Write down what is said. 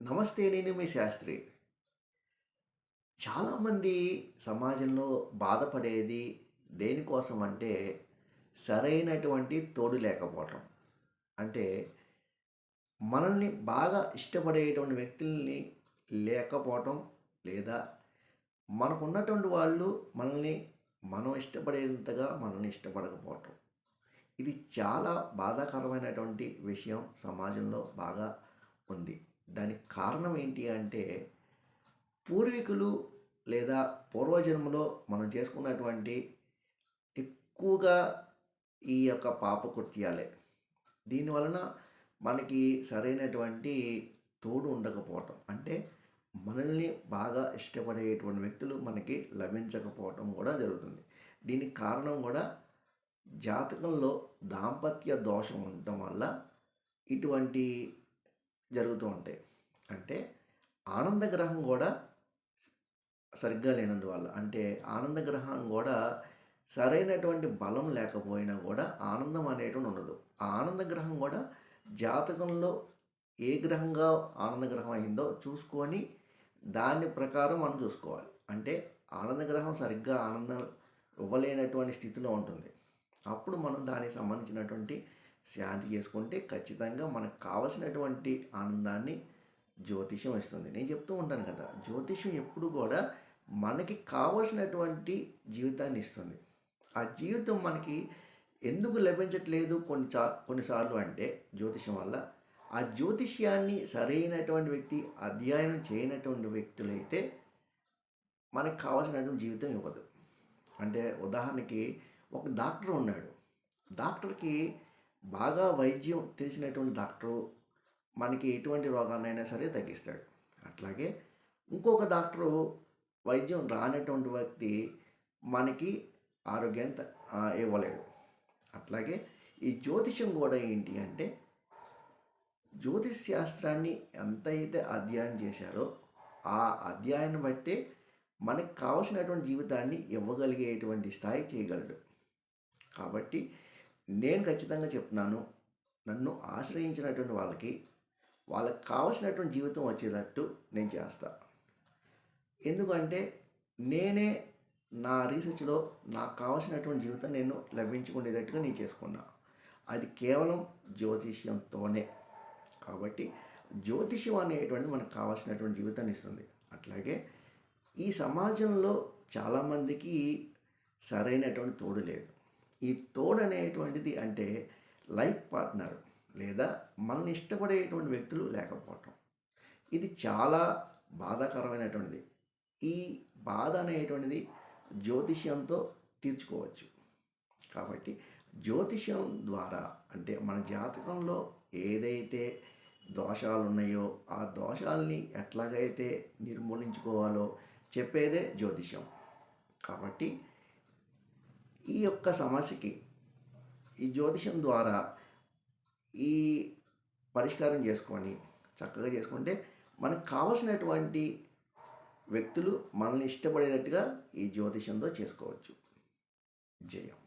నమస్తే, నేను మీ శాస్త్రి. చాలామంది సమాజంలో బాధపడేది దేనికోసం అంటే సరైనటువంటి తోడు లేకపోవటం. అంటే మనల్ని బాగా ఇష్టపడేటువంటి వ్యక్తుల్ని లేకపోవటం, లేదా మనకున్నటువంటి వాళ్ళు మనల్ని మనం ఇష్టపడేంతగా మనల్ని ఇష్టపడకపోవటం. ఇది చాలా బాధాకరమైనటువంటి విషయం సమాజంలో బాగా ఉంది. దానికి కారణం ఏంటి అంటే పూర్వీకులు లేదా పూర్వజన్మలో మనం చేసుకున్నటువంటి ఎక్కువగా ఈ యొక్క పాపకృత్యాలే. దీనివలన మనకి సరైనటువంటి తోడు ఉండకపోవటం. అంటే మనల్ని బాగా ఇష్టపడేటువంటి వ్యక్తులు మనకి లభించకపోవటం కూడా జరుగుతుంది. దీనికి కారణం కూడా జాతకంలో దాంపత్య దోషం ఉండటం వల్ల ఇటువంటి జరుగుతూ ఉంటాయి. అంటే ఆనంద గ్రహం కూడా సరిగ్గా లేనందువల్ల. అంటే ఆనంద గ్రహం కూడా సరైనటువంటి బలం లేకపోయినా కూడా ఆనందం అనేటువంటి ఉండదు. ఆ ఆనంద గ్రహం కూడా జాతకంలో ఏ గ్రహంగా ఆనంద గ్రహం అయిందో చూసుకొని దాని ప్రకారం మనం చూసుకోవాలి. అంటే ఆనంద గ్రహం సరిగ్గా ఆనందం ఇవ్వలేనటువంటి స్థితిలో ఉంటుంది. అప్పుడు మనం దానికి సంబంధించినటువంటి శాంతి చేసుకుంటే ఖచ్చితంగా మనకు కావలసినటువంటి ఆనందాన్ని జ్యోతిష్యం ఇస్తుంది. నేను చెప్తూ ఉంటాను కదా, జ్యోతిష్యం ఎప్పుడు కూడా మనకి కావలసినటువంటి జీవితాన్ని ఇస్తుంది. ఆ జీవితం మనకి ఎందుకు లభించట్లేదు కొన్నిసార్లు అంటే జ్యోతిష్యం వల్ల ఆ జ్యోతిష్యాన్ని సరైనటువంటి వ్యక్తి అధ్యయనం చేయనటువంటి వ్యక్తులైతే మనకు కావాల్సినటువంటి జీవితం ఇవ్వదు. అంటే ఉదాహరణకి ఒక డాక్టర్ ఉన్నాడు. డాక్టర్కి బాగా వైద్యం తెలిసినటువంటి డాక్టరు మనకి ఎటువంటి రోగాన్నైనా సరే తగ్గిస్తాడు. అట్లాగే ఇంకొక డాక్టరు వైద్యం రానటువంటి వ్యక్తి మనకి ఆరోగ్యాన్ని ఇవ్వలేడు. అట్లాగే ఈ జ్యోతిష్యం కూడా ఏంటి అంటే జ్యోతిష్ శాస్త్రాన్ని ఎంతైతే అధ్యయనం చేశారో ఆ అధ్యయనం బట్టే మనకు కావలసినటువంటి జీవితాన్ని ఇవ్వగలిగేటువంటి స్థాయి చేయగలడు. కాబట్టి నేను ఖచ్చితంగా చెప్తున్నాను, నన్ను ఆశ్రయించినటువంటి వాళ్ళకి కావలసినటువంటి జీవితం వచ్చేటట్టు నేను చేస్తా. ఎందుకంటే నేనే నా రీసెర్చ్లో నాకు కావాల్సినటువంటి జీవితం నేను లభించుకునేటట్టుగా నేను చేసుకున్నా. అది కేవలం జ్యోతిష్యంతోనే. కాబట్టి జ్యోతిష్యం అనేటువంటిది మనకు కావాల్సినటువంటి జీవితాన్ని ఇస్తుంది. అట్లాగే ఈ సమాజంలో చాలామందికి సరైనటువంటి తోడు లేదు. ఈ తోడు అనేటువంటిది అంటే లైఫ్ పార్ట్నర్ లేదా మనల్ని ఇష్టపడేటువంటి వ్యక్తులు లేకపోవటం. ఇది చాలా బాధాకరమైనటువంటిది. ఈ బాధ అనేటువంటిది జ్యోతిష్యంతో తీర్చుకోవచ్చు. కాబట్టి జ్యోతిష్యం ద్వారా అంటే మన జాతకంలో ఏదైతే దోషాలు ఉన్నాయో ఆ దోషాలని ఎట్లాగైతే నిర్మూలించుకోవాలో చెప్పేదే జ్యోతిష్యం. కాబట్టి ఈ యొక్క సమస్యకి ఈ జ్యోతిష్యం ద్వారా ఈ పరిష్కారం చేసుకొని చక్కగా చేసుకుంటే మనకు కావలసినటువంటి వ్యక్తులు మనల్ని ఇష్టపడేటట్టుగా ఈ జ్యోతిష్యంతో చేసుకోవచ్చు. జయం.